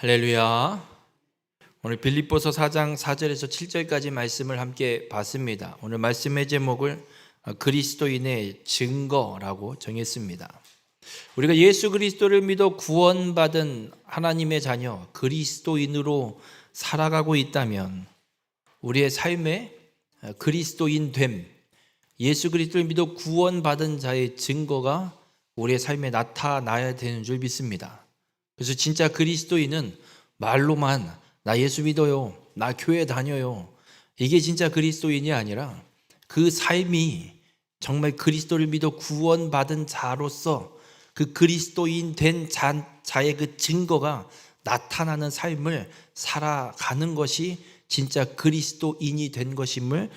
할렐루야. 오늘 빌립보서 4장 4절에서 7절까지 말씀을 함께 봤습니다. 오늘 말씀의 제목을 그리스도인의 증거라고 정했습니다. 우리가 예수 그리스도를 믿어 구원받은 하나님의 자녀 그리스도인으로 살아가고 있다면 우리의 삶에 그리스도인됨, 예수 그리스도를 믿어 구원받은 자의 증거가 우리의 삶에 나타나야 되는 줄 믿습니다. 그래서 진짜 그리스도인은 말로만 나 예수 믿어요, 나 교회 다녀요, 이게 진짜 그리스도인이 아니라 그 삶이 정말 그리스도를 믿어 구원받은 자로서 그 그리스도인 된 자의 그 증거가 나타나는 삶을 살아가는 것이 진짜 그리스도인이 된 것임을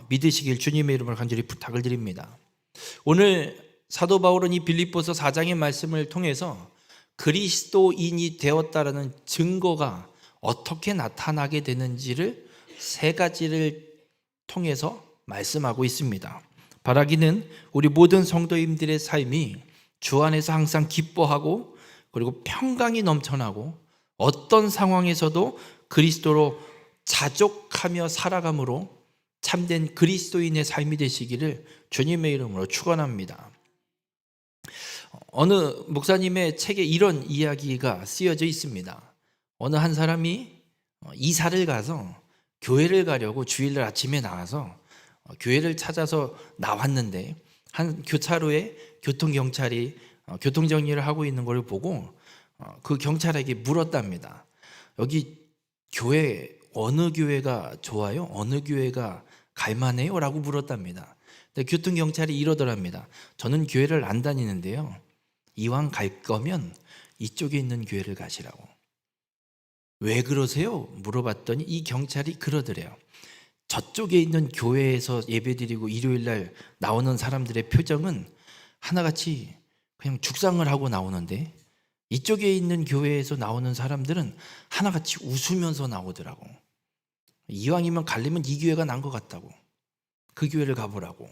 믿으시길 주님의 이름으로 간절히 부탁을 드립니다. 오늘 사도 바울은 이 빌립보서 4장의 말씀을 통해서 그리스도인이 되었다라는 증거가 어떻게 나타나게 되는지를 세 가지를 통해서 말씀하고 있습니다. 바라기는 우리 모든 성도님들의 삶이 주 안에서 항상 기뻐하고 그리고 평강이 넘쳐나고 어떤 상황에서도 그리스도로 자족하며 살아감으로 참된 그리스도인의 삶이 되시기를 주님의 이름으로 축원합니다. 어느 목사님의 책에 이런 이야기가 쓰여져 있습니다. 어느 한 사람이 이사를 가서 교회를 가려고 주일날 아침에 나와서 교회를 찾아서 나왔는데 한 교차로에 교통경찰이 교통정리를 하고 있는 걸 보고 그 경찰에게 물었답니다. 여기 교회 어느 교회가 좋아요? 어느 교회가 갈만해요? 라고 물었답니다. 근데 교통경찰이 이러더랍니다. 저는 교회를 안 다니는데요, 이왕 갈 거면 이쪽에 있는 교회를 가시라고. 왜 그러세요? 물어봤더니 이 경찰이 그러더래요. 저쪽에 있는 교회에서 예배드리고 일요일날 나오는 사람들의 표정은 하나같이 그냥 죽상을 하고 나오는데 이쪽에 있는 교회에서 나오는 사람들은 하나같이 웃으면서 나오더라고. 이왕이면 가려면 이 교회가 난 것 같다고, 그 교회를 가보라고.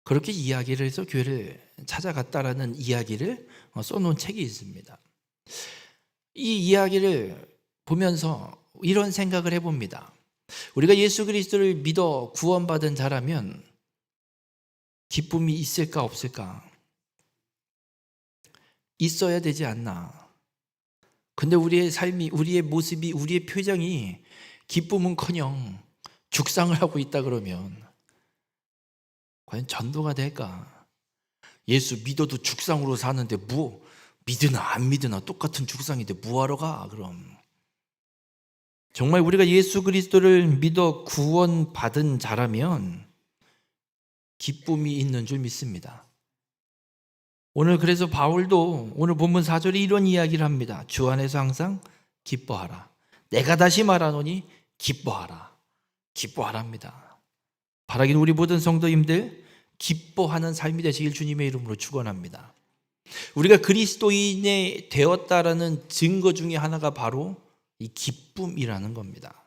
그렇게 이야기를 해서 교회를 찾아갔다라는 이야기를 써놓은 책이 있습니다. 이 이야기를 보면서 이런 생각을 해봅니다. 우리가 예수 그리스도를 믿어 구원받은 자라면 기쁨이 있을까 없을까? 있어야 되지 않나? 근데 우리의 삶이, 우리의 모습이, 우리의 표정이 기쁨은커녕 죽상을 하고 있다 그러면 과연 전도가 될까? 예수 믿어도 죽상으로 사는데 뭐 믿으나 안 믿으나 똑같은 죽상인데 뭐하러 가? 그럼 정말 우리가 예수 그리스도를 믿어 구원받은 자라면 기쁨이 있는 줄 믿습니다. 오늘 그래서 바울도 오늘 본문 4절에 이런 이야기를 합니다. 주 안에서 항상 기뻐하라. 내가 다시 말하노니 기뻐하라. 기뻐하랍니다. 바라기는 우리 모든 성도님들 기뻐하는 삶이 되시길 주님의 이름으로 축원합니다. 우리가 그리스도인이 되었다라는 증거 중에 하나가 바로 이 기쁨이라는 겁니다.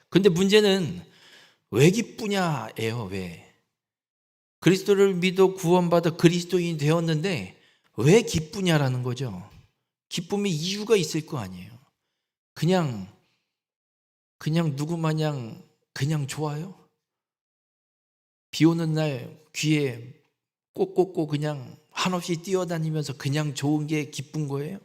근데 문제는 왜 기쁘냐예요. 왜? 그리스도를 믿어 구원받아 그리스도인이 되었는데 왜 기쁘냐라는 거죠. 기쁨의 이유가 있을 거 아니에요. 그냥 누구 마냥 그냥 좋아요? 비 오는 날 귀에 꼭 꽂고 그냥 한없이 뛰어다니면서 그냥 좋은 게 기쁜 거예요?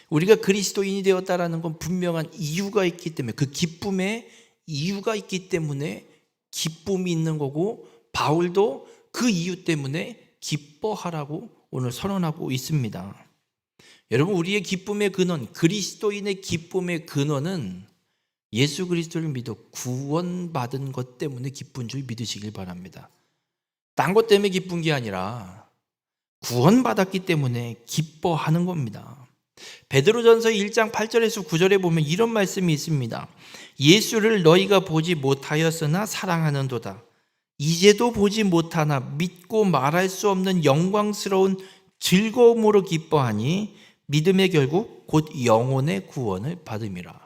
우리가 그리스도인이 되었다라는 건 분명한 이유가 있기 때문에, 그 기쁨에 이유가 있기 때문에 기쁨이 있는 거고, 바울도 그 이유 때문에 기뻐하라고 오늘 선언하고 있습니다. 여러분, 우리의 기쁨의 근원, 그리스도인의 기쁨의 근원은 예수 그리스도를 믿어 구원받은 것 때문에 기쁜 줄 믿으시길 바랍니다. 딴 것 때문에 기쁜 게 아니라 구원받았기 때문에 기뻐하는 겁니다. 베드로전서 1장 8절에서 9절에 보면 이런 말씀이 있습니다. 예수를 너희가 보지 못하였으나 사랑하는도다. 이제도 보지 못하나 믿고 말할 수 없는 영광스러운 즐거움으로 기뻐하니 믿음의 결국 곧 영혼의 구원을 받음이라.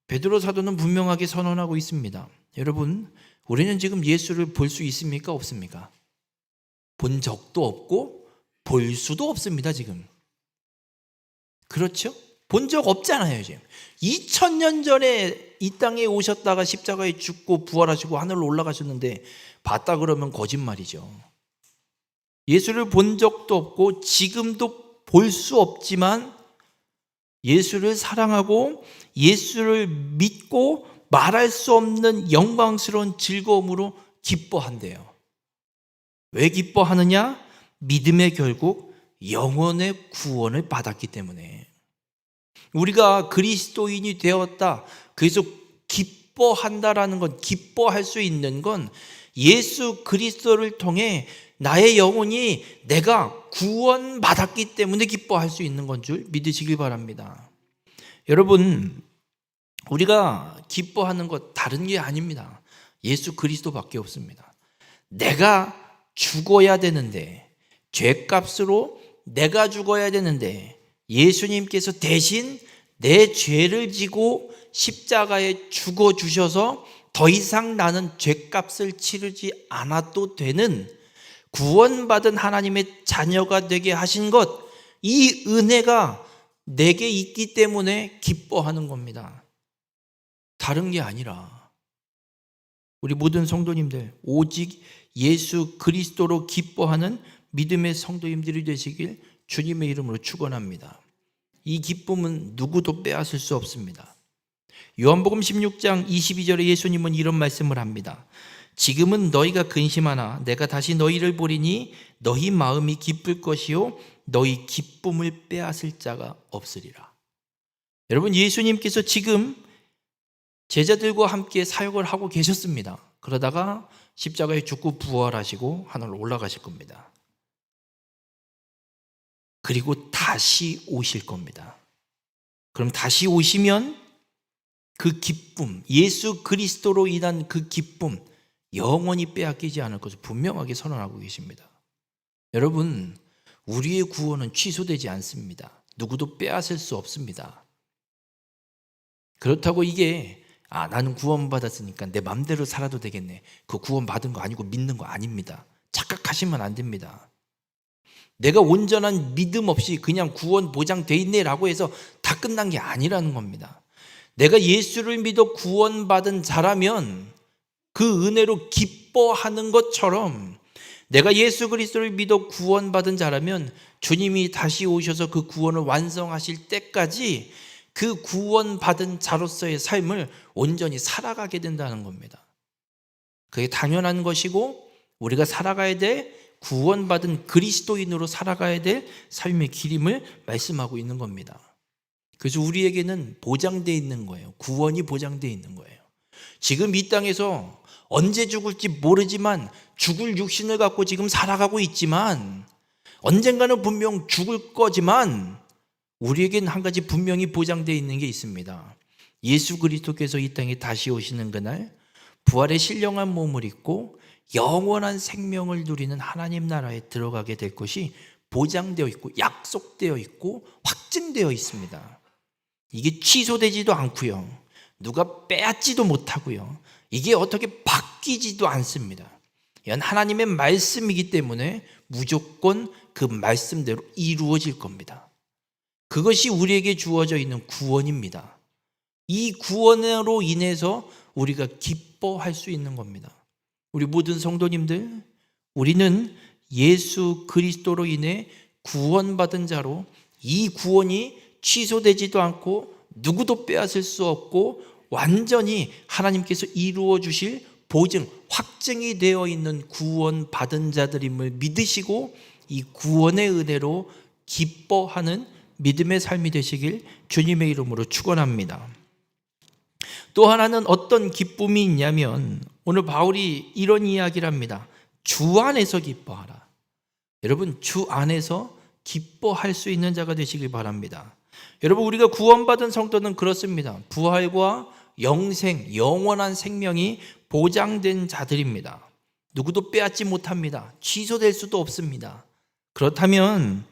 베드로 사도는 분명하게 선언하고 있습니다. 여러분, 우리는 지금 예수를 볼 수 있습니까? 없습니까? 본 적도 없고 볼 수도 없습니다. 지금 그렇죠? 본 적 없잖아요. 지금 2000년 전에 이 땅에 오셨다가 십자가에 죽고 부활하시고 하늘로 올라가셨는데 봤다 그러면 거짓말이죠. 예수를 본 적도 없고 지금도 볼 수 없지만 예수를 사랑하고 예수를 믿고 말할 수 없는 영광스러운 즐거움으로 기뻐한대요. 왜 기뻐하느냐? 믿음의 결국 영혼의 구원을 받았기 때문에. 우리가 그리스도인이 되었다, 그래서 기뻐한다라는 건, 기뻐할 수 있는 건 예수 그리스도를 통해 나의 영혼이 내가 구원받았기 때문에 기뻐할 수 있는 건 줄 믿으시길 바랍니다. 여러분, 우리가 기뻐하는 것 다른 게 아닙니다. 예수 그리스도밖에 없습니다. 내가 죽어야 되는데, 죄값으로 내가 죽어야 되는데 예수님께서 대신 내 죄를 지고 십자가에 죽어주셔서 더 이상 나는 죄값을 치르지 않아도 되는 구원받은 하나님의 자녀가 되게 하신 것, 이 은혜가 내게 있기 때문에 기뻐하는 겁니다. 다른 게 아니라 우리 모든 성도님들 오직 예수 그리스도로 기뻐하는 믿음의 성도님들이 되시길 주님의 이름으로 축원합니다. 이 기쁨은 누구도 빼앗을 수 없습니다. 요한복음 16장 22절에 예수님은 이런 말씀을 합니다. 지금은 너희가 근심하나 내가 다시 너희를 보리니 너희 마음이 기쁠 것이요 너희 기쁨을 빼앗을 자가 없으리라. 여러분, 예수님께서 지금 제자들과 함께 사역을 하고 계셨습니다. 그러다가 십자가에 죽고 부활하시고 하늘로 올라가실 겁니다. 그리고 다시 오실 겁니다. 그럼 다시 오시면 그 기쁨, 예수 그리스도로 인한 그 기쁨 영원히 빼앗기지 않을 것을 분명하게 선언하고 계십니다. 여러분, 우리의 구원은 취소되지 않습니다. 누구도 빼앗을 수 없습니다. 그렇다고 이게 나는 구원받았으니까 내 맘대로 살아도 되겠네, 그 구원받은 거 아니고 믿는 거 아닙니다. 착각하시면 안 됩니다. 내가 온전한 믿음 없이 그냥 구원 보장돼 있네라고 해서 다 끝난 게 아니라는 겁니다. 내가 예수를 믿어 구원받은 자라면 그 은혜로 기뻐하는 것처럼, 내가 예수 그리스도를 믿어 구원받은 자라면 주님이 다시 오셔서 그 구원을 완성하실 때까지 그 구원받은 자로서의 삶을 온전히 살아가게 된다는 겁니다. 그게 당연한 것이고 우리가 살아가야 될, 구원받은 그리스도인으로 살아가야 될 삶의 길임을 말씀하고 있는 겁니다. 그래서 우리에게는 보장되어 있는 거예요. 구원이 보장되어 있는 거예요. 지금 이 땅에서 언제 죽을지 모르지만 죽을 육신을 갖고 지금 살아가고 있지만 언젠가는 분명 죽을 거지만 우리에겐 한 가지 분명히 보장되어 있는 게 있습니다. 예수 그리스도께서 이 땅에 다시 오시는 그날 부활의 신령한 몸을 입고 영원한 생명을 누리는 하나님 나라에 들어가게 될 것이 보장되어 있고 약속되어 있고 확증되어 있습니다. 이게 취소되지도 않고요, 누가 빼앗지도 못하고요, 이게 어떻게 바뀌지도 않습니다. 이건 하나님의 말씀이기 때문에 무조건 그 말씀대로 이루어질 겁니다. 그것이 우리에게 주어져 있는 구원입니다. 이 구원으로 인해서 우리가 기뻐할 수 있는 겁니다. 우리 모든 성도님들, 우리는 예수 그리스도로 인해 구원받은 자로 이 구원이 취소되지도 않고 누구도 빼앗을 수 없고 완전히 하나님께서 이루어 주실 보증, 확증이 되어 있는 구원받은 자들임을 믿으시고 이 구원의 은혜로 기뻐하는 믿음의 삶이 되시길 주님의 이름으로 축원합니다. 또 하나는 어떤 기쁨이 있냐면 오늘 바울이 이런 이야기를 합니다. 주 안에서 기뻐하라. 여러분, 주 안에서 기뻐할 수 있는 자가 되시길 바랍니다. 여러분, 우리가 구원받은 성도는 그렇습니다. 부활과 영생, 영원한 생명이 보장된 자들입니다. 누구도 빼앗지 못합니다. 취소될 수도 없습니다. 그렇다면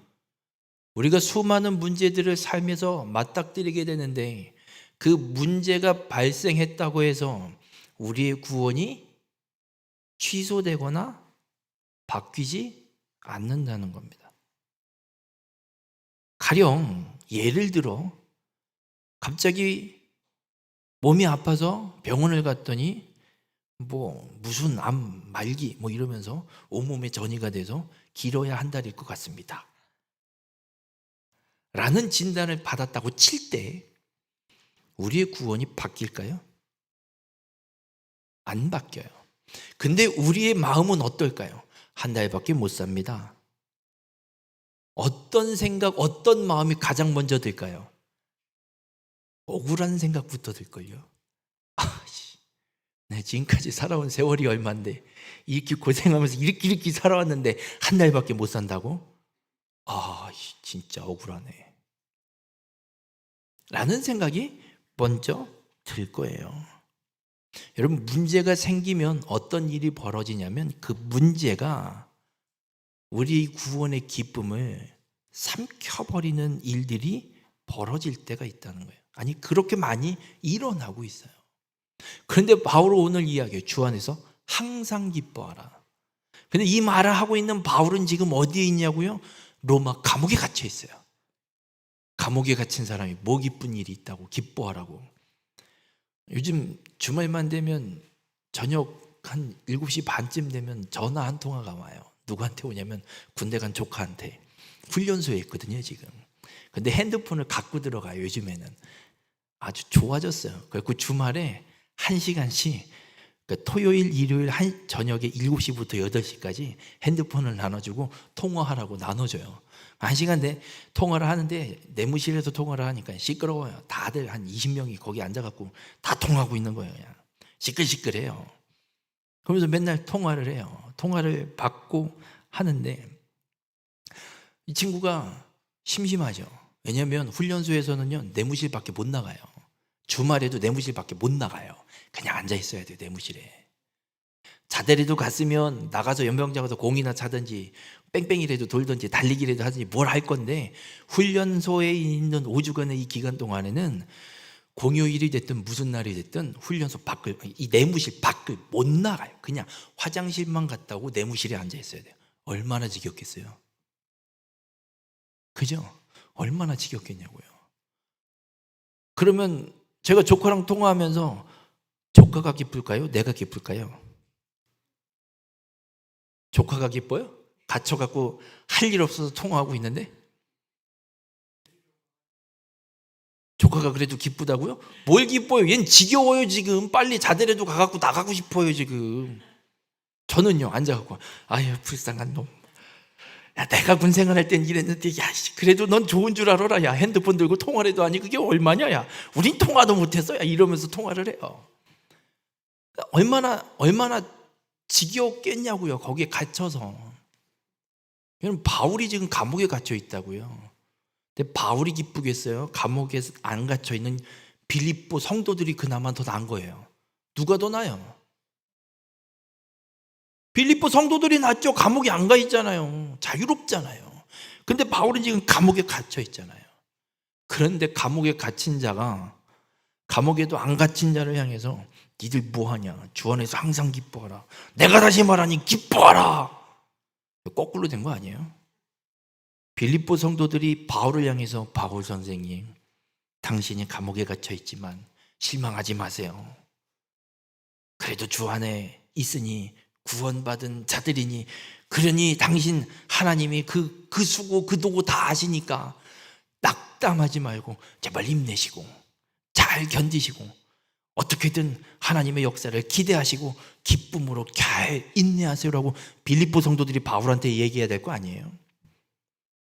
우리가 수많은 문제들을 살면서 맞닥뜨리게 되는데 그 문제가 발생했다고 해서 우리의 구원이 취소되거나 바뀌지 않는다는 겁니다. 가령 예를 들어 갑자기 몸이 아파서 병원을 갔더니 무슨 암 말기 이러면서 온몸에 전이가 돼서 길어야 한 달일 것 같습니다 라는 진단을 받았다고 칠 때 우리의 구원이 바뀔까요? 안 바뀌어요. 근데 우리의 마음은 어떨까요? 한 달밖에 못 삽니다. 어떤 생각, 어떤 마음이 가장 먼저 들까요? 억울한 생각부터 들걸요. 내 지금까지 살아온 세월이 얼만데 이렇게 고생하면서 이렇게 살아왔는데 한 달밖에 못 산다고? 진짜 억울하네 라는 생각이 먼저 들 거예요. 여러분, 문제가 생기면 어떤 일이 벌어지냐면 그 문제가 우리 구원의 기쁨을 삼켜버리는 일들이 벌어질 때가 있다는 거예요. 아니, 그렇게 많이 일어나고 있어요. 그런데 바울은 오늘 이야기해요. 주 안에서 항상 기뻐하라. 근데 이 말을 하고 있는 바울은 지금 어디에 있냐고요? 로마 감옥에 갇혀 있어요. 감옥에 갇힌 사람이 뭐 기쁜 일이 있다고 기뻐하라고. 요즘 주말만 되면 저녁 한 7시 반쯤 되면 전화 한 통화가 와요. 누구한테 오냐면 군대 간 조카한테. 훈련소에 있거든요 지금. 근데 핸드폰을 갖고 들어가요. 요즘에는 아주 좋아졌어요. 그래서 주말에 1시간씩 토요일 일요일 저녁에 7시부터 8시까지 핸드폰을 나눠주고 통화하라고 나눠줘요. 1시간 통화를 하는데 내무실에서 통화를 하니까 시끄러워요. 다들 한 20명이 거기 앉아갖고 다 통화하고 있는 거예요. 그냥 시끌시끌해요. 그러면서 맨날 통화를 해요. 통화를 받고 하는데 이 친구가 심심하죠. 왜냐하면 훈련소에서는요 내무실밖에 못 나가요. 주말에도 내무실밖에 못 나가요. 그냥 앉아 있어야 돼요. 내무실에. 자대리도 갔으면 나가서 연병장 가서 공이나 차든지 뺑뺑이라도 돌든지 달리기라도 하든지 뭘 할 건데, 훈련소에 있는 5주간의 이 기간 동안에는 공휴일이 됐든 무슨 날이 됐든 훈련소 밖을, 이 내무실 밖을 못 나가요. 그냥 화장실만 갔다 오고 내무실에 앉아 있어야 돼요. 얼마나 지겹겠어요? 그죠? 얼마나 지겹겠냐고요. 그러면 제가 조카랑 통화하면서 조카가 기쁠까요? 내가 기쁠까요? 조카가 기뻐요? 갇혀갖고 할 일 없어서 통화하고 있는데? 조카가 그래도 기쁘다고요? 뭘 기뻐요? 얜 지겨워요 지금. 빨리 자대라도 가갖고 나가고 싶어요 지금. 저는요 앉아갖고 아유 불쌍한 놈. 야 내가 군생활 할 땐 이랬는데 야 그래도 넌 좋은 줄 알아라. 야 핸드폰 들고 통화라도 하니 그게 얼마냐. 야 우린 통화도 못했어. 야 이러면서 통화를 해요. 얼마나 지겹겠냐고요. 거기에 갇혀서. 여러분 바울이 지금 감옥에 갇혀 있다고요. 근데 바울이 기쁘겠어요? 감옥에 안 갇혀 있는 빌립보 성도들이 그나마 더 나은 거예요. 누가 더 나아요? 빌립보 성도들이 낫죠. 감옥에 안 가 있잖아요. 자유롭잖아요. 근데 바울은 지금 감옥에 갇혀 있잖아요. 그런데 감옥에 갇힌 자가 감옥에도 안 갇힌 자를 향해서 니들 뭐하냐? 주 안에서 항상 기뻐하라. 내가 다시 말하니 기뻐하라. 거꾸로 된 거 아니에요? 빌립보 성도들이 바울을 향해서 바울 선생님, 당신이 감옥에 갇혀 있지만 실망하지 마세요. 그래도 주 안에 있으니 구원받은 자들이니, 그러니 당신 하나님이 그 수고 그 도고 다 아시니까 낙담하지 말고 제발 힘내시고 잘 견디시고 어떻게든 하나님의 역사를 기대하시고 기쁨으로 잘 인내하세요라고 빌립보 성도들이 바울한테 얘기해야 될 거 아니에요?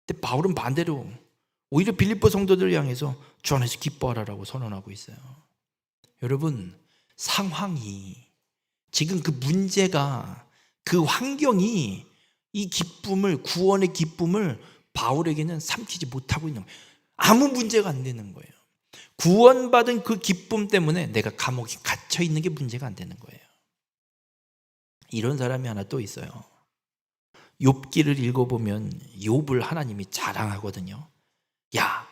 근데 바울은 반대로 오히려 빌립보 성도들을 향해서 주 안에서 기뻐하라라고 선언하고 있어요. 여러분, 상황이 지금 그 문제가, 그 환경이 이 기쁨을, 구원의 기쁨을 바울에게는 삼키지 못하고 있는 거예요. 아무 문제가 안 되는 거예요. 구원받은 그 기쁨 때문에 내가 감옥에 갇혀 있는 게 문제가 안 되는 거예요. 이런 사람이 하나 또 있어요. 욥기를 읽어보면 욥을 하나님이 자랑하거든요. 야,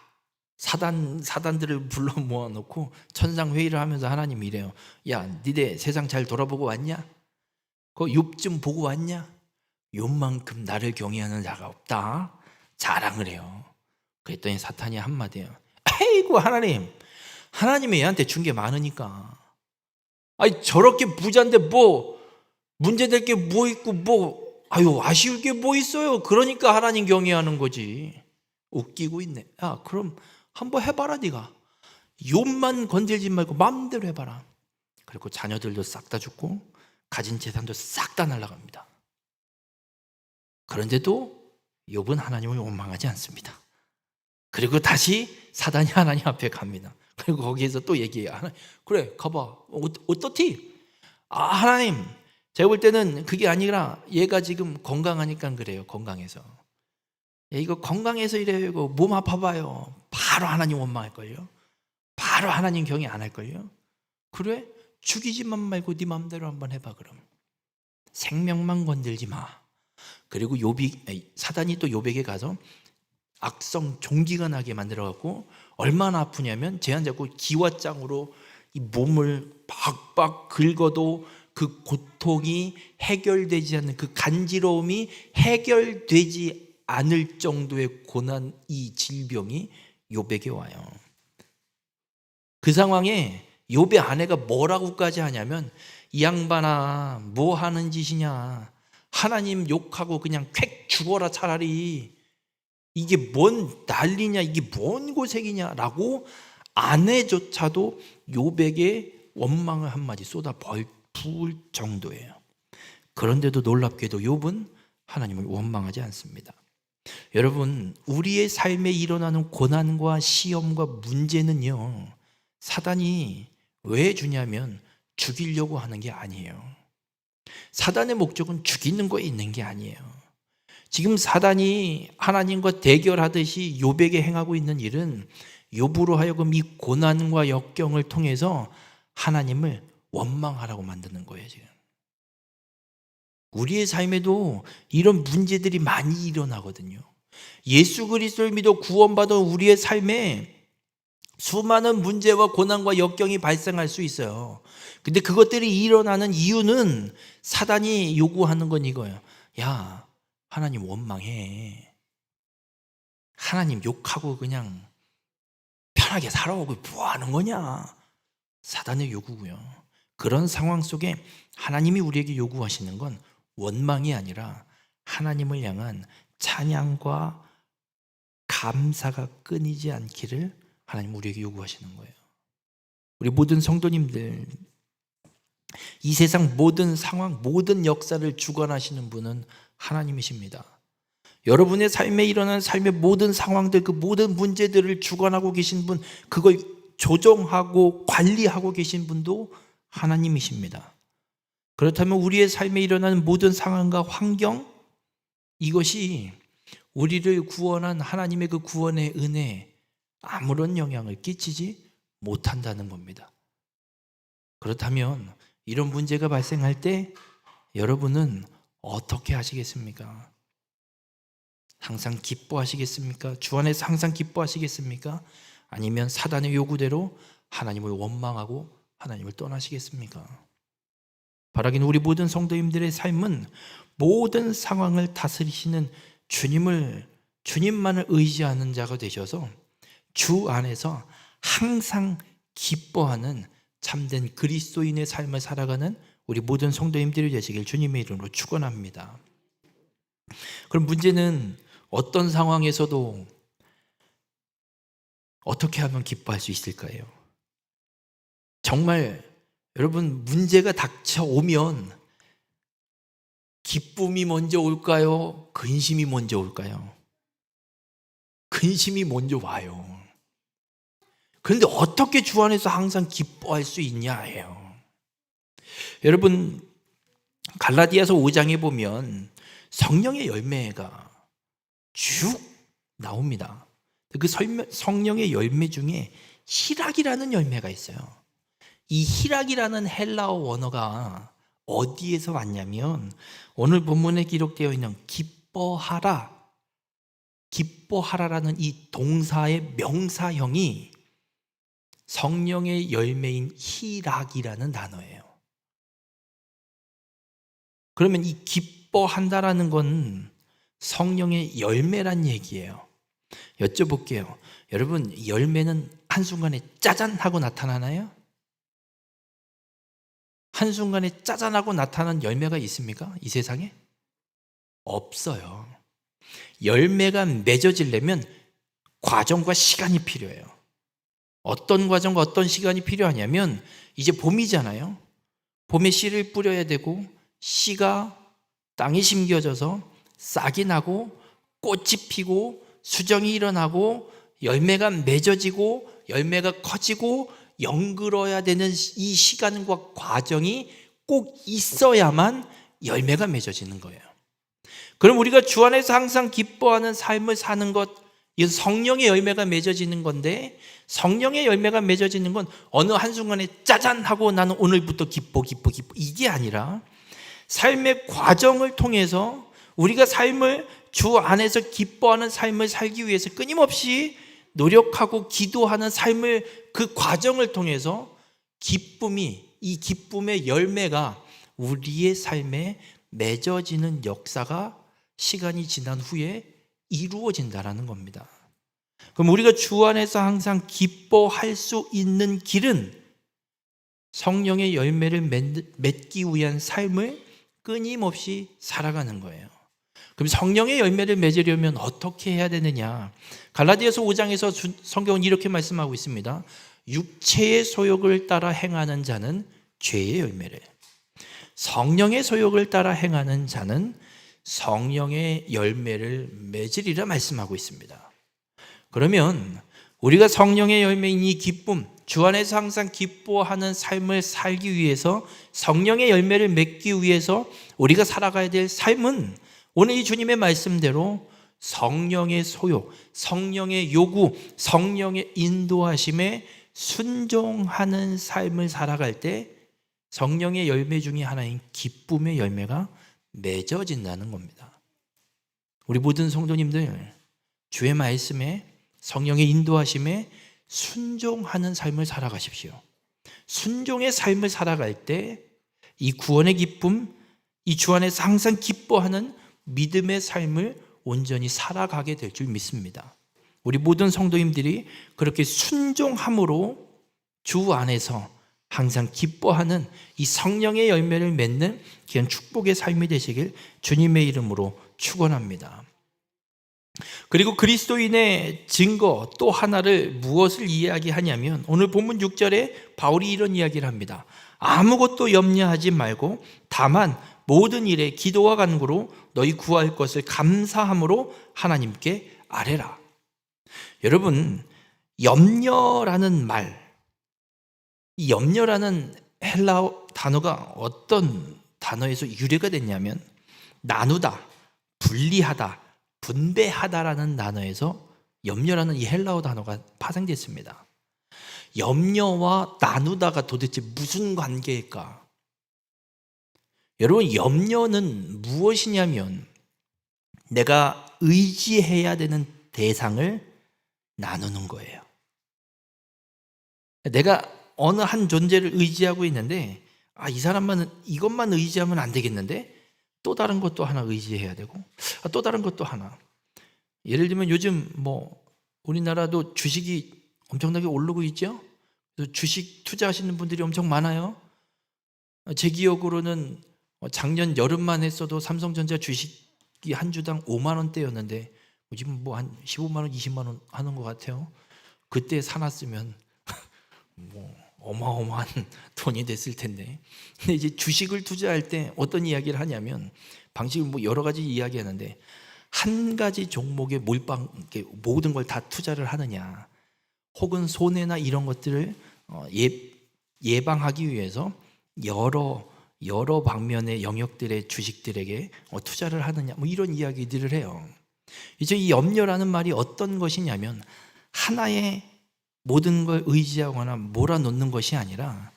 사단들을 불러 모아놓고 천상회의를 하면서 하나님이 이래요. 야, 니네 세상 잘 돌아보고 왔냐? 그 욥 좀 보고 왔냐? 욥만큼 나를 경외하는 자가 없다. 자랑을 해요. 그랬더니 사탄이 한마디예요. 아이고 하나님, 하나님이 얘한테 준 게 많으니까. 아니 저렇게 부자인데 뭐 문제될 게 뭐 있고 뭐 아쉬울 게 뭐 있어요. 그러니까 하나님 경외하는 거지. 웃기고 있네. 야 그럼 한번 해봐라 네가. 욥만 건들지 말고 마음대로 해봐라. 그리고 자녀들도 싹 다 죽고 가진 재산도 싹 다 날아갑니다. 그런데도 욥은 하나님을 원망하지 않습니다. 그리고 다시 사단이 하나님 앞에 갑니다. 그리고 거기에서 또 얘기해요. 그래 가봐. 어떻지? 하나님 제가 볼 때는 그게 아니라 얘가 지금 건강하니까 그래요. 건강해서. 야, 이거 건강해서 이래요. 이거 몸 아파봐요. 바로 하나님 원망할걸요. 바로 하나님 경외 안 할걸요. 그래? 죽이지만 말고 네 마음대로 한번 해봐 그럼. 생명만 건들지 마. 그리고 사단이 또 욥에게 가서 악성 종기가 나게 만들어갖고 얼마나 아프냐면 제한 잡고 기와장으로 이 몸을 박박 긁어도 그 고통이 해결되지 않는 그 간지러움이 해결되지 않을 정도의 고난, 이 질병이 욥에게 와요. 그 상황에 욥의 아내가 뭐라고까지 하냐면 이 양반아 뭐 하는 짓이냐, 하나님 욕하고 그냥 쾌 죽어라 차라리, 이게 뭔 난리냐, 이게 뭔 고생이냐 라고 아내조차도 욥에게 원망을 한마디 쏟아 부을 정도예요. 그런데도 놀랍게도 욥은 하나님을 원망하지 않습니다. 여러분, 우리의 삶에 일어나는 고난과 시험과 문제는요, 사단이 왜 주냐면 죽이려고 하는 게 아니에요. 사단의 목적은 죽이는 거에 있는 게 아니에요. 지금 사단이 하나님과 대결하듯이 욥에게 행하고 있는 일은 욥으로 하여금 이 고난과 역경을 통해서 하나님을 원망하라고 만드는 거예요. 지금 우리의 삶에도 이런 문제들이 많이 일어나거든요. 예수 그리스도를 믿어 구원받은 우리의 삶에 수많은 문제와 고난과 역경이 발생할 수 있어요. 근데 그것들이 일어나는 이유는 사단이 요구하는 건 이거예요. 야, 하나님 원망해. 하나님 욕하고 그냥 편하게 살아오고 뭐 하는 거냐. 사단의 요구고요. 그런 상황 속에 하나님이 우리에게 요구하시는 건 원망이 아니라 하나님을 향한 찬양과 감사가 끊이지 않기를 하나님 우리에게 요구하시는 거예요. 우리 모든 성도님들, 이 세상 모든 상황, 모든 역사를 주관하시는 분은 하나님이십니다. 여러분의 삶에 일어난 삶의 모든 상황들, 그 모든 문제들을 주관하고 계신 분, 그걸 조정하고 관리하고 계신 분도 하나님이십니다. 그렇다면 우리의 삶에 일어나는 모든 상황과 환경, 이것이 우리를 구원한 하나님의 그 구원의 은혜에 아무런 영향을 끼치지 못한다는 겁니다. 그렇다면 이런 문제가 발생할 때 여러분은 어떻게 하시겠습니까? 항상 기뻐하시겠습니까? 주 안에서 항상 기뻐하시겠습니까? 아니면 사단의 요구대로 하나님을 원망하고 하나님을 떠나시겠습니까? 바라기는 우리 모든 성도님들의 삶은 모든 상황을 다스리시는 주님만을 의지하는 자가 되셔서 주 안에서 항상 기뻐하는 참된 그리스도인의 삶을 살아가는 우리 모든 성도님들이 되시길 주님의 이름으로 축원합니다. 그럼 문제는 어떤 상황에서도 어떻게 하면 기뻐할 수 있을까요? 정말 여러분, 문제가 닥쳐오면 기쁨이 먼저 올까요? 근심이 먼저 올까요? 근심이 먼저 와요. 그런데 어떻게 주 안에서 항상 기뻐할 수 있냐예요. 여러분, 갈라디아서 5장에 보면 성령의 열매가 쭉 나옵니다. 그 성령의 열매 중에 희락이라는 열매가 있어요. 이 희락이라는 헬라어 원어가 어디에서 왔냐면 오늘 본문에 기록되어 있는 기뻐하라라는 이 동사의 명사형이 성령의 열매인 희락이라는 단어예요. 그러면 이 기뻐한다라는 건 성령의 열매란 얘기예요. 여쭤볼게요. 여러분, 열매는 한순간에 짜잔 하고 나타나나요? 한순간에 짜잔 하고 나타나는 열매가 있습니까? 이 세상에? 없어요. 열매가 맺어지려면 과정과 시간이 필요해요. 어떤 과정과 어떤 시간이 필요하냐면, 이제 봄이잖아요. 봄에 씨를 뿌려야 되고, 씨가 땅에 심겨져서 싹이 나고 꽃이 피고 수정이 일어나고 열매가 맺어지고 열매가 커지고 연글어야 되는 이 시간과 과정이 꼭 있어야만 열매가 맺어지는 거예요. 그럼 우리가 주 안에서 항상 기뻐하는 삶을 사는 것, 이 성령의 열매가 맺어지는 건데, 성령의 열매가 맺어지는 건 어느 한순간에 짜잔 하고 나는 오늘부터 기뻐 이게 아니라 삶의 과정을 통해서 우리가 삶을 주 안에서 기뻐하는 삶을 살기 위해서 끊임없이 노력하고 기도하는 삶을, 그 과정을 통해서 이 기쁨의 열매가 우리의 삶에 맺어지는 역사가 시간이 지난 후에 이루어진다라는 겁니다. 그럼 우리가 주 안에서 항상 기뻐할 수 있는 길은 성령의 열매를 맺기 위한 삶을 끊임없이 살아가는 거예요. 그럼 성령의 열매를 맺으려면 어떻게 해야 되느냐? 갈라디아서 5장에서 성경은 이렇게 말씀하고 있습니다. 육체의 소욕을 따라 행하는 자는 죄의 열매를, 성령의 소욕을 따라 행하는 자는 성령의 열매를 맺으리라 말씀하고 있습니다. 그러면 우리가 성령의 열매인 이 기쁨, 주 안에서 항상 기뻐하는 삶을 살기 위해서, 성령의 열매를 맺기 위해서 우리가 살아가야 될 삶은 오늘 이 주님의 말씀대로 성령의 소욕, 성령의 요구, 성령의 인도하심에 순종하는 삶을 살아갈 때 성령의 열매 중에 하나인 기쁨의 열매가 맺어진다는 겁니다. 우리 모든 성도님들, 주의 말씀에, 성령의 인도하심에 순종하는 삶을 살아가십시오. 순종의 삶을 살아갈 때 이 구원의 기쁨, 이 주 안에서 항상 기뻐하는 믿음의 삶을 온전히 살아가게 될 줄 믿습니다. 우리 모든 성도님들이 그렇게 순종함으로 주 안에서 항상 기뻐하는 이 성령의 열매를 맺는 귀한 축복의 삶이 되시길 주님의 이름으로 축원합니다. 그리고 그리스도인의 증거 또 하나를 무엇을 이야기하냐면, 오늘 본문 6절에 바울이 이런 이야기를 합니다. 아무것도 염려하지 말고 다만 모든 일에 기도와 간구로 너희 구할 것을 감사함으로 하나님께 아뢰라. 여러분, 염려라는 말, 이 염려라는 헬라어 단어가 어떤 단어에서 유래가 됐냐면, 나누다, 분리하다, 분배하다라는 단어에서 염려라는 이 헬라어 단어가 파생됐습니다. 염려와 나누다가 도대체 무슨 관계일까? 여러분, 염려는 무엇이냐면 내가 의지해야 되는 대상을 나누는 거예요. 내가 어느 한 존재를 의지하고 있는데, 이 사람만 이것만 의지하면 안 되겠는데 또 다른 것도 하나 의지해야 되고, 또 다른 것도 하나. 예를 들면 요즘 우리나라도 주식이 엄청나게 오르고 있죠. 그래서 주식 투자하시는 분들이 엄청 많아요. 제 기억으로는 작년 여름만 했어도 삼성전자 주식이 한 주당 5만 원대였는데 지금 한 15만 원, 20만 원 하는 것 같아요. 그때 사놨으면 어마어마한 돈이 됐을 텐데. 근데 이제 주식을 투자할 때 어떤 이야기를 하냐면, 방식을 여러 가지 이야기하는데, 한 가지 종목에 모든 걸 다 투자를 하느냐, 혹은 손해나 이런 것들을 예방하기 위해서 여러 방면의 영역들의 주식들에게 투자를 하느냐, 이런 이야기들을 해요. 이제 이 염려라는 말이 어떤 것이냐면, 하나의 모든 걸 의지하거나 몰아놓는 것이 아니라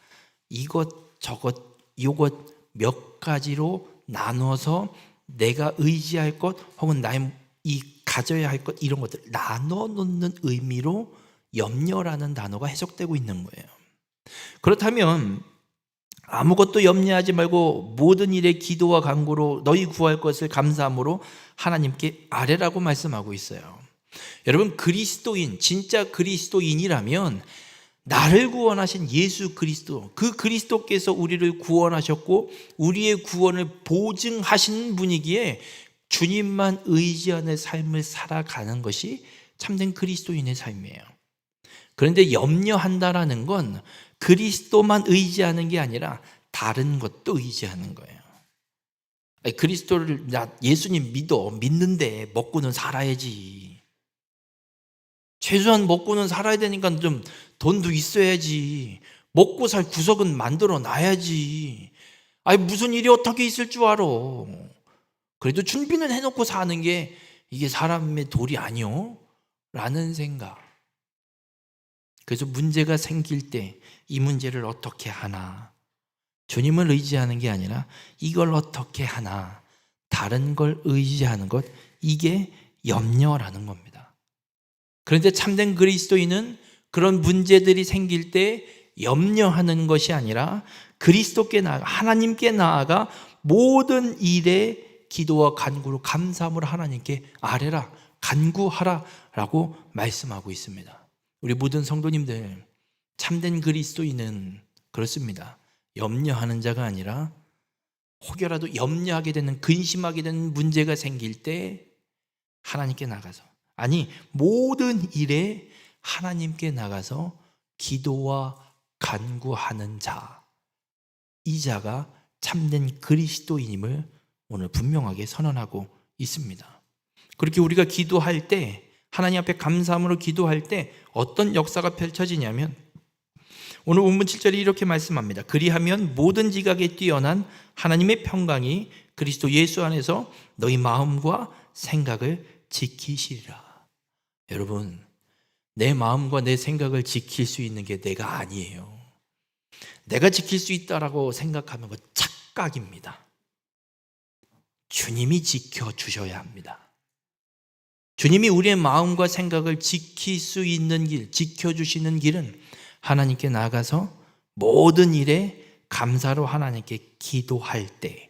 이것 저것 요것 몇 가지로 나눠서 내가 의지할 것, 혹은 나의 가져야 할 것, 이런 것들 나눠 놓는 의미로 염려라는 단어가 해석되고 있는 거예요. 그렇다면 아무것도 염려하지 말고 모든 일에 기도와 간구로 너희 구할 것을 감사함으로 하나님께 아뢰라고 말씀하고 있어요. 여러분, 그리스도인, 진짜 그리스도인이라면 나를 구원하신 예수 그리스도, 그 그리스도께서 우리를 구원하셨고 우리의 구원을 보증하신 분이기에 주님만 의지하는 삶을 살아가는 것이 참된 그리스도인의 삶이에요. 그런데 염려한다라는 건 그리스도만 의지하는 게 아니라 다른 것도 의지하는 거예요. 그리스도를, 나 예수님 믿는데 먹고는 살아야지. 최소한 먹고는 살아야 되니까 좀 돈도 있어야지. 먹고 살 구석은 만들어 놔야지. 무슨 일이 어떻게 있을 줄 알아. 그래도 준비는 해놓고 사는 게 이게 사람의 도리 아니요? 라는 생각. 그래서 문제가 생길 때 이 문제를 어떻게 하나, 주님을 의지하는 게 아니라 이걸 어떻게 하나, 다른 걸 의지하는 것, 이게 염려라는 겁니다. 그런데 참된 그리스도인은 그런 문제들이 생길 때 염려하는 것이 아니라 그리스도께 나아가, 하나님께 나아가 모든 일에 기도와 간구로 감사함으로 하나님께 아뢰라, 간구하라 라고 말씀하고 있습니다. 우리 모든 성도님들, 참된 그리스도인은 그렇습니다. 염려하는 자가 아니라 혹여라도 염려하게 되는, 근심하게 되는 문제가 생길 때 하나님께 나가서, 모든 일에 하나님께 나가서 기도와 간구하는 자, 이 자가 참된 그리스도인임을 오늘 분명하게 선언하고 있습니다. 그렇게 우리가 기도할 때, 하나님 앞에 감사함으로 기도할 때 어떤 역사가 펼쳐지냐면, 오늘 본문 7절에 이렇게 말씀합니다. 그리하면 모든 지각에 뛰어난 하나님의 평강이 그리스도 예수 안에서 너희 마음과 생각을 지키시리라. 여러분, 내 마음과 내 생각을 지킬 수 있는 게 내가 아니에요. 내가 지킬 수 있다라고 생각하면 그건 착각입니다. 주님이 지켜주셔야 합니다. 주님이 우리의 마음과 생각을 지킬 수 있는 길, 지켜주시는 길은 하나님께 나가서 모든 일에 감사로 하나님께 기도할 때,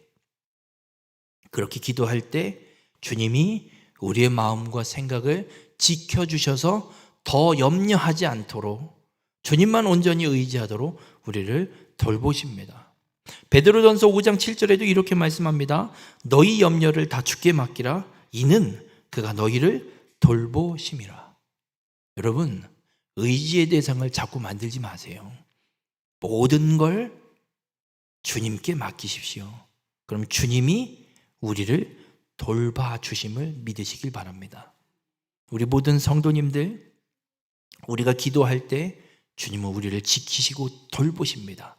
그렇게 기도할 때 주님이 우리의 마음과 생각을 지켜주셔서 더 염려하지 않도록, 주님만 온전히 의지하도록 우리를 돌보십니다. 베드로전서 5장 7절에도 이렇게 말씀합니다. 너희 염려를 다 주께 맡기라. 이는 그가 너희를 돌보심이라. 여러분, 의지의 대상을 자꾸 만들지 마세요. 모든 걸 주님께 맡기십시오. 그럼 주님이 우리를 돌봐주심을 믿으시길 바랍니다. 우리 모든 성도님들, 우리가 기도할 때 주님은 우리를 지키시고 돌보십니다.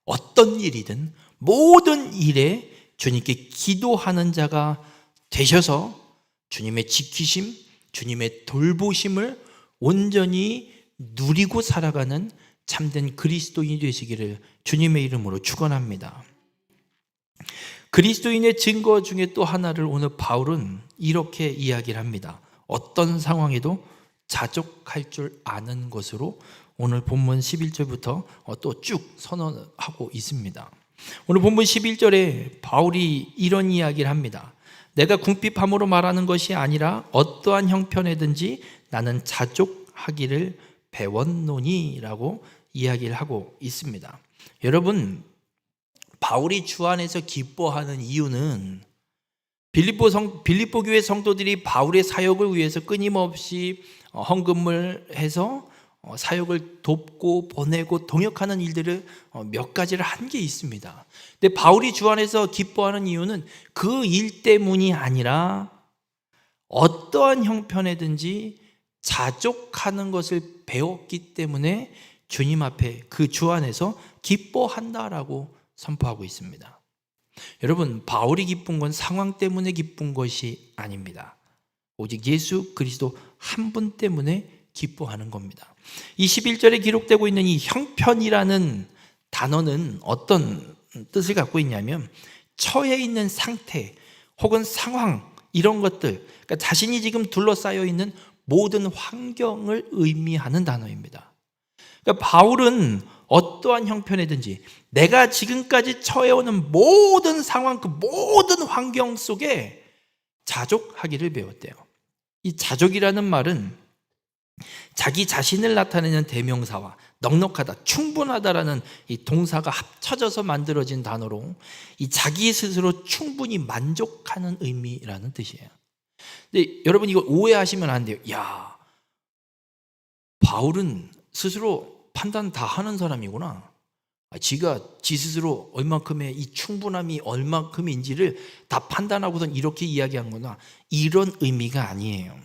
어떤 일이든 모든 일에 주님께 기도하는 자가 되셔서 주님의 지키심, 주님의 돌보심을 온전히 누리고 살아가는 참된 그리스도인이 되시기를 주님의 이름으로 축원합니다. 그리스도인의 증거 중에 또 하나를 오늘 바울은 이렇게 이야기를 합니다. 어떤 상황에도 자족할 줄 아는 것으로 오늘 본문 11절부터 또 쭉 선언하고 있습니다. 오늘 본문 11절에 바울이 이런 이야기를 합니다. 내가 궁핍함으로 말하는 것이 아니라 어떠한 형편에든지 나는 자족하기를 배웠노니 라고 이야기를 하고 있습니다. 여러분, 바울이 주 안에서 기뻐하는 이유는 빌립보 교회 성도들이 바울의 사역을 위해서 끊임없이 헌금을 해서 사역을 돕고 보내고 동역하는 일들을 몇 가지를 한 게 있습니다. 근데 바울이 주 안에서 기뻐하는 이유는 그 일 때문이 아니라 어떠한 형편에든지 자족하는 것을 배웠기 때문에 주님 앞에 그 주 안에서 기뻐한다라고 선포하고 있습니다. 여러분, 바울이 기쁜 건 상황 때문에 기쁜 것이 아닙니다. 오직 예수 그리스도 한 분 때문에 기뻐하는 겁니다. 이 11절에 기록되고 있는 이 형편이라는 단어는 어떤 뜻을 갖고 있냐면 처해 있는 상태 혹은 상황, 이런 것들, 그러니까 자신이 지금 둘러싸여 있는 모든 환경을 의미하는 단어입니다. 그러니까 바울은 어떠한 형편이든지 내가 지금까지 처해오는 모든 상황, 그 모든 환경 속에 자족하기를 배웠대요. 이 자족이라는 말은 자기 자신을 나타내는 대명사와 넉넉하다, 충분하다라는 이 동사가 합쳐져서 만들어진 단어로 이 자기 스스로 충분히 만족하는 의미라는 뜻이에요. 근데 여러분 이거 오해하시면 안 돼요. 야, 바울은 스스로 판단 다 하는 사람이구나. 지가 지 스스로 얼만큼의 이 충분함이 얼만큼인지를 다 판단하고선 이렇게 이야기한 거나, 이런 의미가 아니에요.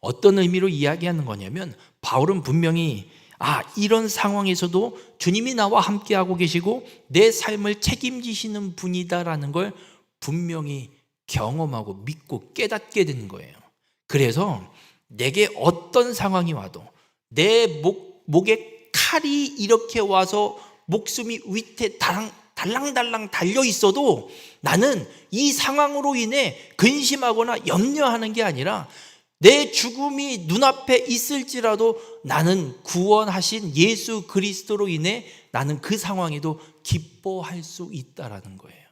어떤 의미로 이야기하는 거냐면, 바울은 분명히 이런 상황에서도 주님이 나와 함께하고 계시고 내 삶을 책임지시는 분이다라는 걸 분명히 경험하고 믿고 깨닫게 되는 거예요. 그래서 내게 어떤 상황이 와도, 내 목에 칼이 이렇게 와서 목숨이 위태 달랑달랑 달려 있어도 나는 이 상황으로 인해 근심하거나 염려하는 게 아니라, 내 죽음이 눈앞에 있을지라도 나는 구원하신 예수 그리스도로 인해 나는 그 상황에도 기뻐할 수 있다라는 거예요.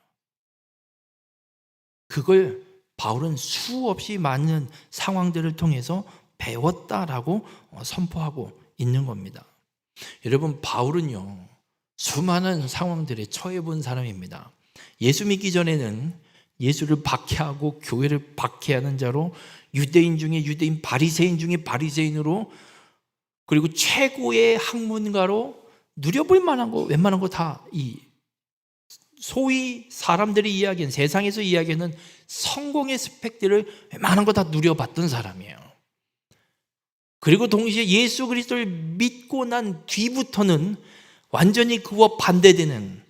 그걸 바울은 수없이 많은 상황들을 통해서 배웠다라고 선포하고 있는 겁니다. 여러분, 바울은요, 수많은 상황들에 처해 본 사람입니다. 예수 믿기 전에는 예수를 박해하고 교회를 박해하는 자로, 유대인 중에 유대인, 바리새인 중에 바리새인으로, 그리고 최고의 학문가로, 누려볼 만한 거 웬만한 거 다 이 소위 사람들이 이야기하는, 세상에서 이야기하는 성공의 스펙들을 웬만한 거 다 누려봤던 사람이에요. 그리고 동시에 예수 그리스도를 믿고 난 뒤부터는 완전히 그와 반대되는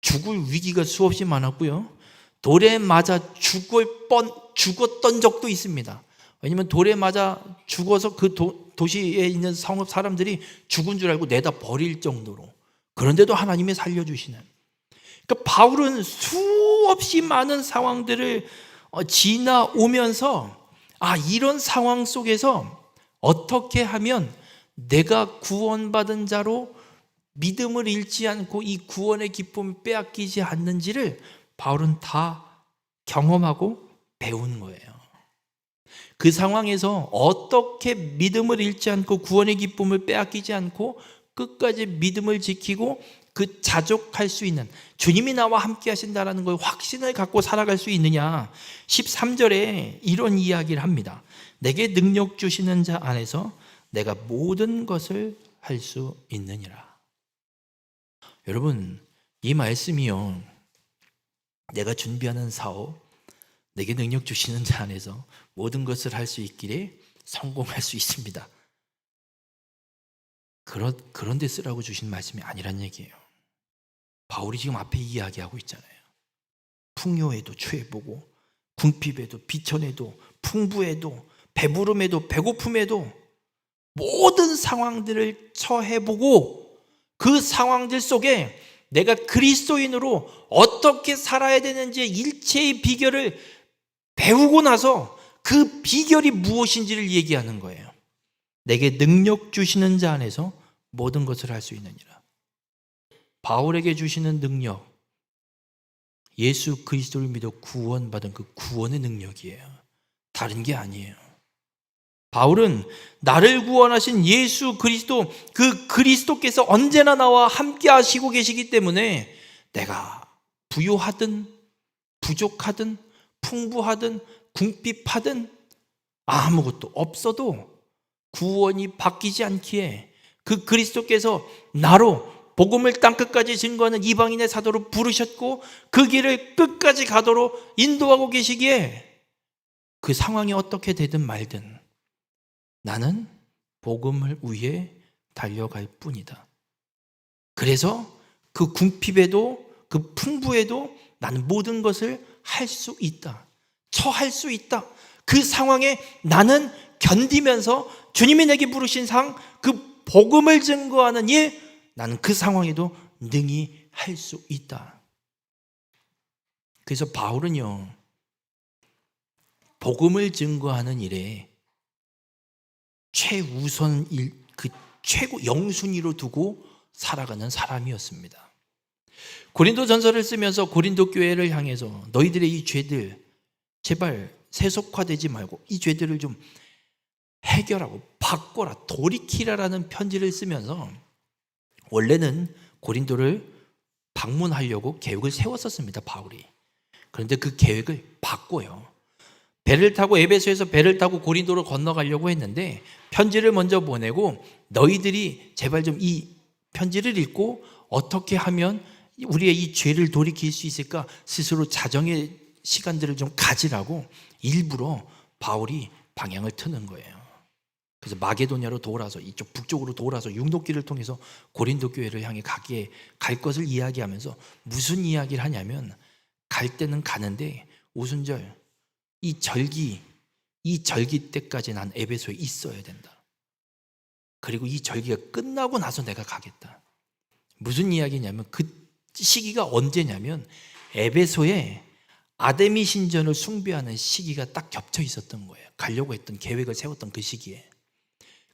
죽을 위기가 수없이 많았고요. 돌에 맞아 죽었던 적도 있습니다. 왜냐하면 돌에 맞아 죽어서 그 도시에 있는 성읍 사람들이 죽은 줄 알고 내다 버릴 정도로, 그런데도 하나님이 살려주시는. 그러니까 바울은 수없이 많은 상황들을 지나오면서 이런 상황 속에서 어떻게 하면 내가 구원받은 자로 믿음을 잃지 않고 이 구원의 기쁨을 빼앗기지 않는지를 바울은 다 경험하고 배운 거예요. 그 상황에서 어떻게 믿음을 잃지 않고 구원의 기쁨을 빼앗기지 않고 끝까지 믿음을 지키고 그 자족할 수 있는, 주님이 나와 함께 하신다라는 걸 확신을 갖고 살아갈 수 있느냐. 13절에 이런 이야기를 합니다. 내게 능력 주시는 자 안에서 내가 모든 것을 할 수 있느니라. 여러분, 이 말씀이요, 내가 준비하는 사업, 내게 능력 주시는 자 안에서 모든 것을 할 수 있기에 성공할 수 있습니다. 그런 데 쓰라고 주신 말씀이 아니란 얘기예요. 바울이 지금 앞에 이야기하고 있잖아요. 풍요에도 취해보고, 궁핍에도, 비천에도, 풍부에도, 배부름에도, 배고픔에도 모든 상황들을 처해보고, 그 상황들 속에 내가 그리스도인으로 어떻게 살아야 되는지 일체의 비결을 배우고 나서 그 비결이 무엇인지를 얘기하는 거예요. 내게 능력 주시는 자 안에서 모든 것을 할 수 있느니라. 바울에게 주시는 능력, 예수 그리스도를 믿어 구원받은 그 구원의 능력이에요. 다른 게 아니에요. 바울은 나를 구원하신 예수 그리스도, 그 그리스도께서 언제나 나와 함께 하시고 계시기 때문에 내가 부유하든 부족하든 풍부하든 궁핍하든 아무것도 없어도 구원이 바뀌지 않기에 그 그리스도께서 나로 복음을 땅끝까지 증거하는 이방인의 사도로 부르셨고 그 길을 끝까지 가도록 인도하고 계시기에 그 상황이 어떻게 되든 말든 나는 복음을 위해 달려갈 뿐이다. 그래서 그 궁핍에도 그 풍부에도 나는 모든 것을 할 수 있다. 처할 수 있다. 그 상황에 나는 견디면서 주님이 내게 부르신 그 복음을 증거하는 일, 나는 그 상황에도 능히 할 수 있다. 그래서 바울은요, 복음을 증거하는 일에 최우선 일, 그 최고 영순위로 두고 살아가는 사람이었습니다. 고린도 전서를 쓰면서 고린도 교회를 향해서 너희들의 이 죄들 제발 세속화되지 말고 이 죄들을 좀 해결하고 바꿔라, 돌이키라라는 편지를 쓰면서 원래는 고린도를 방문하려고 계획을 세웠었습니다, 바울이. 그런데 그 계획을 바꿔요. 배를 타고, 에베소에서 배를 타고 고린도로 건너가려고 했는데 편지를 먼저 보내고, 너희들이 제발 좀 이 편지를 읽고 어떻게 하면 우리의 이 죄를 돌이킬 수 있을까 스스로 자정의 시간들을 좀 가지라고 일부러 바울이 방향을 트는 거예요. 그래서 마게도냐로 돌아서, 이쪽 북쪽으로 돌아서 육로길을 통해서 고린도 교회를 향해 갈 것을 이야기하면서 무슨 이야기를 하냐면, 갈 때는 가는데 오순절 이 절기 때까지 난 에베소에 있어야 된다. 그리고 이 절기가 끝나고 나서 내가 가겠다. 무슨 이야기냐면, 그 시기가 언제냐면 에베소에 아데미 신전을 숭배하는 시기가 딱 겹쳐 있었던 거예요. 가려고 했던, 계획을 세웠던 그 시기에.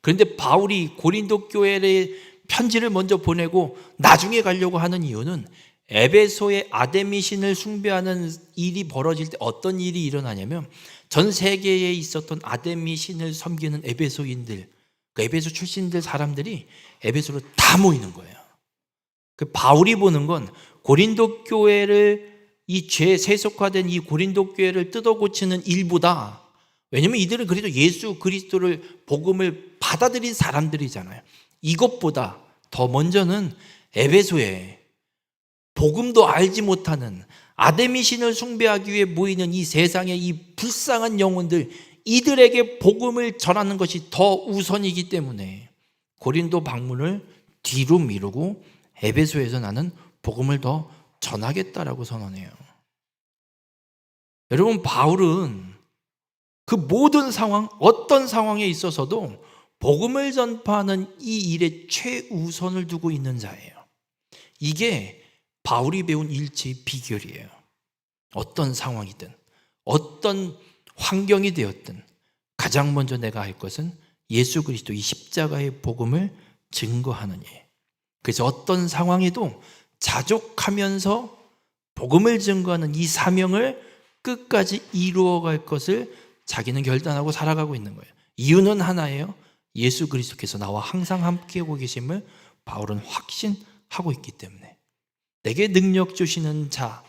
그런데 바울이 고린도 교회에 편지를 먼저 보내고 나중에 가려고 하는 이유는, 에베소의 아데미 신을 숭배하는 일이 벌어질 때 어떤 일이 일어나냐면, 전 세계에 있었던 아데미 신을 섬기는 에베소인들, 그 에베소 출신들 사람들이 에베소로 다 모이는 거예요. 그 바울이 보는 건 고린도 교회를, 이 죄 세속화된 이 고린도 교회를 뜯어 고치는 일보다, 왜냐면 이들은 그래도 예수 그리스도를, 복음을 받아들인 사람들이잖아요. 이것보다 더 먼저는 에베소에 복음도 알지 못하는 아데미 신을 숭배하기 위해 모이는 이 세상의 이 불쌍한 영혼들, 이들에게 복음을 전하는 것이 더 우선이기 때문에 고린도 방문을 뒤로 미루고 에베소에서 나는 복음을 더 전하겠다라고 선언해요. 여러분, 바울은 그 모든 상황, 어떤 상황에 있어서도 복음을 전파하는 이 일에 최우선을 두고 있는 자예요. 이게 바울이 배운 일체의 비결이에요. 어떤 상황이든, 어떤 환경이 되었든 가장 먼저 내가 할 것은 예수 그리스도 이 십자가의 복음을 증거하는 일. 그래서 어떤 상황에도 자족하면서 복음을 증거하는 이 사명을 끝까지 이루어갈 것을 자기는 결단하고 살아가고 있는 거예요. 이유는 하나예요. 예수 그리스도께서 나와 항상 함께하고 계심을 바울은 확신하고 있기 때문에. 내게 능력 주시는 자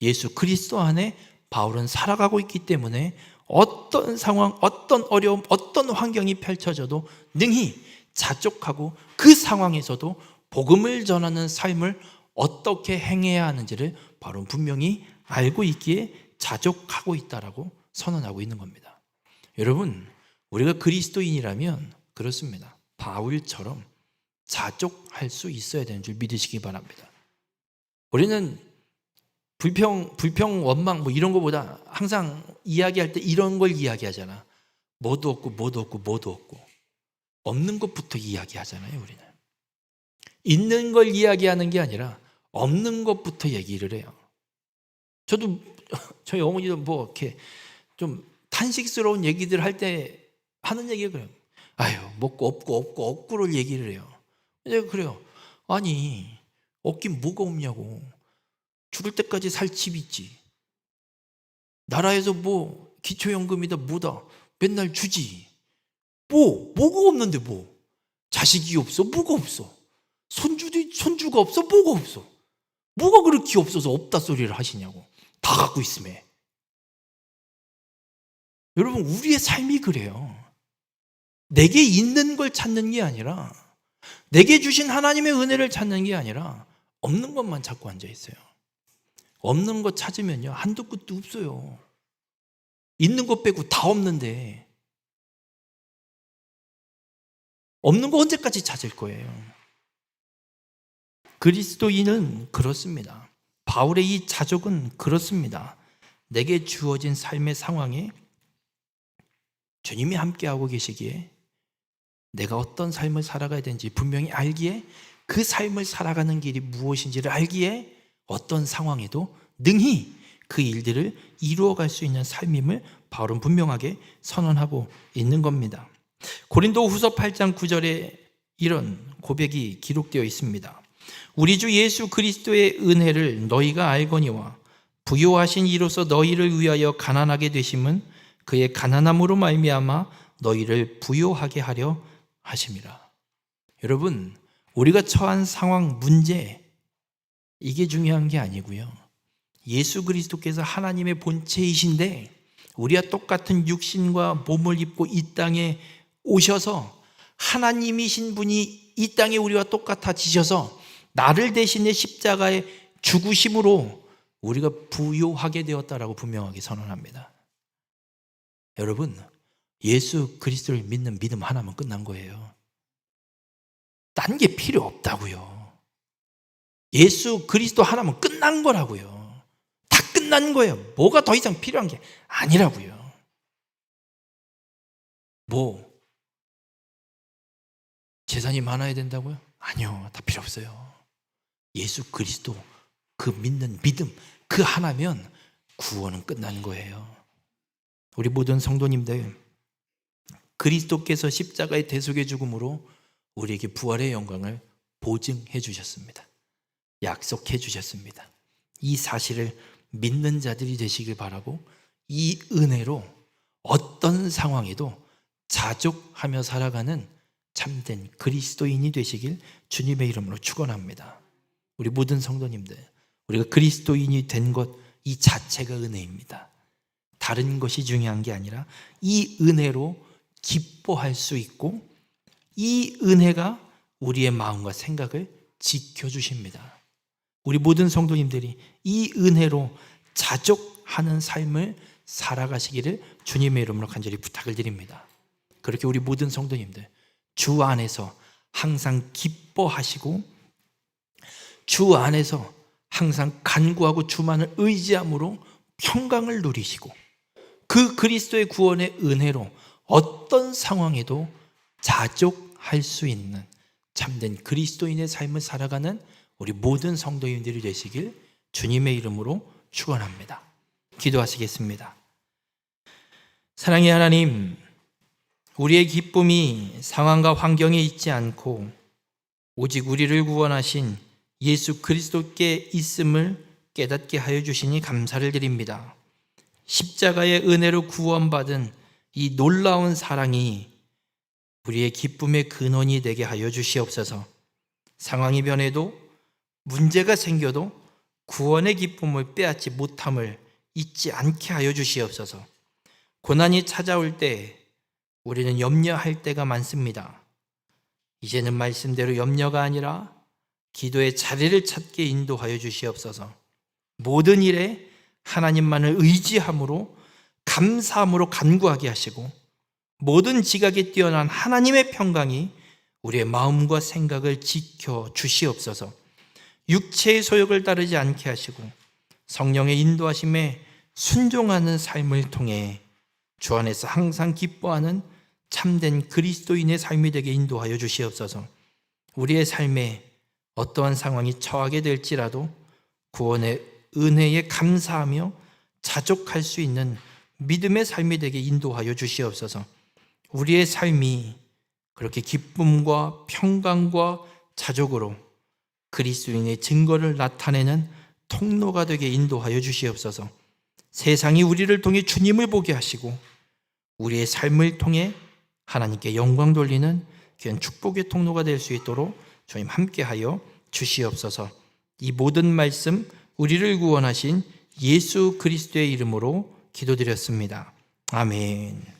예수 그리스도 안에 바울은 살아가고 있기 때문에 어떤 상황, 어떤 어려움, 어떤 환경이 펼쳐져도 능히 자족하고 그 상황에서도 복음을 전하는 삶을 어떻게 행해야 하는지를 바울은 분명히 알고 있기에 자족하고 있다라고 선언하고 있는 겁니다. 여러분, 우리가 그리스도인이라면 그렇습니다. 바울처럼 자족할 수 있어야 되는 줄 믿으시기 바랍니다. 우리는 불평, 원망 뭐 이런 거보다 항상 이야기할 때 이런 걸 이야기하잖아. 뭐도 없고 없는 것부터 이야기하잖아요. 우리는 있는 걸 이야기하는 게 아니라 없는 것부터 얘기를 해요. 저도 저희 어머니도 뭐 이렇게 좀 탄식스러운 얘기들 할 때 하는 얘기가 그래요. 아유, 먹고 없고를 얘기를 해요. 내가 그래요. 아니, 없긴 뭐가 없냐고. 죽을 때까지 살 집 있지. 나라에서 뭐 기초연금이다 뭐다 맨날 주지. 뭐가 없는데 뭐. 자식이 없어? 뭐가 없어? 손주가 없어? 뭐가 없어? 뭐가 그렇게 없어서 없다 소리를 하시냐고. 다 갖고 있음에. 여러분, 우리의 삶이 그래요. 내게 있는 걸 찾는 게 아니라, 내게 주신 하나님의 은혜를 찾는 게 아니라 없는 것만 찾고 앉아 있어요. 없는 것 찾으면요 한도 끝도 없어요. 있는 것 빼고 다 없는데 없는 거 언제까지 찾을 거예요? 그리스도인은 그렇습니다. 바울의 이 자족은 그렇습니다. 내게 주어진 삶의 상황에 주님이 함께하고 계시기에 내가 어떤 삶을 살아가야 되는지 분명히 알기에, 그 삶을 살아가는 길이 무엇인지를 알기에 어떤 상황에도 능히 그 일들을 이루어갈 수 있는 삶임을 바울은 분명하게 선언하고 있는 겁니다. 고린도 후서 8장 9절에 이런 고백이 기록되어 있습니다. 우리 주 예수 그리스도의 은혜를 너희가 알거니와 부요하신 이로써 너희를 위하여 가난하게 되심은 그의 가난함으로 말미암아 너희를 부요하게 하려 하심이라. 여러분, 우리가 처한 상황, 문제, 이게 중요한 게 아니고요. 예수 그리스도께서 하나님의 본체이신데 우리와 똑같은 육신과 몸을 입고 이 땅에 오셔서 하나님이신 분이 이 땅에 우리와 똑같아지셔서 나를 대신해 십자가에 죽으심으로 우리가 부요하게 되었다라고 분명하게 선언합니다. 여러분, 예수 그리스도를 믿는 믿음 하나면 끝난 거예요. 딴 게 필요 없다고요. 예수 그리스도 하나면 끝난 거라고요. 다 끝난 거예요. 뭐가 더 이상 필요한 게 아니라고요. 재산이 많아야 된다고요? 아니요, 다 필요 없어요. 예수 그리스도, 그 믿는 믿음, 그 하나면 구원은 끝난 거예요. 우리 모든 성도님들, 그리스도께서 십자가의 대속의 죽음으로 우리에게 부활의 영광을 보증해 주셨습니다. 약속해 주셨습니다. 이 사실을 믿는 자들이 되시길 바라고, 이 은혜로 어떤 상황에도 자족하며 살아가는 참된 그리스도인이 되시길 주님의 이름으로 축원합니다. 우리 모든 성도님들, 우리가 그리스도인이 된 것 이 자체가 은혜입니다. 다른 것이 중요한 게 아니라 이 은혜로 기뻐할 수 있고, 이 은혜가 우리의 마음과 생각을 지켜주십니다. 우리 모든 성도님들이 이 은혜로 자족하는 삶을 살아가시기를 주님의 이름으로 간절히 부탁을 드립니다. 그렇게 우리 모든 성도님들 주 안에서 항상 기뻐하시고, 주 안에서 항상 간구하고 주만을 의지함으로 평강을 누리시고, 그 그리스도의 구원의 은혜로 어떤 상황에도 자족할 수 있는 참된 그리스도인의 삶을 살아가는 우리 모든 성도님들이 되시길 주님의 이름으로 축원합니다. 기도하시겠습니다. 사랑의 하나님, 우리의 기쁨이 상황과 환경에 있지 않고 오직 우리를 구원하신 예수 그리스도께 있음을 깨닫게 하여 주시니 감사를 드립니다. 십자가의 은혜로 구원받은 이 놀라운 사랑이 우리의 기쁨의 근원이 되게 하여 주시옵소서. 상황이 변해도, 문제가 생겨도 구원의 기쁨을 빼앗지 못함을 잊지 않게 하여 주시옵소서. 고난이 찾아올 때 우리는 염려할 때가 많습니다. 이제는 말씀대로 염려가 아니라 기도의 자리를 찾게 인도하여 주시옵소서. 모든 일에 하나님만을 의지함으로, 감사함으로 간구하게 하시고, 모든 지각에 뛰어난 하나님의 평강이 우리의 마음과 생각을 지켜 주시옵소서. 육체의 소욕을 따르지 않게 하시고 성령의 인도하심에 순종하는 삶을 통해 주 안에서 항상 기뻐하는 참된 그리스도인의 삶이 되게 인도하여 주시옵소서. 우리의 삶에 어떠한 상황이 처하게 될지라도 구원의 은혜에 감사하며 자족할 수 있는 믿음의 삶이 되게 인도하여 주시옵소서. 우리의 삶이 그렇게 기쁨과 평강과 자족으로 그리스도인의 증거를 나타내는 통로가 되게 인도하여 주시옵소서. 세상이 우리를 통해 주님을 보게 하시고 우리의 삶을 통해 하나님께 영광 돌리는 귀한 축복의 통로가 될 수 있도록 주님 함께하여 주시옵소서. 이 모든 말씀 우리를 구원하신 예수 그리스도의 이름으로 기도드렸습니다. 아멘.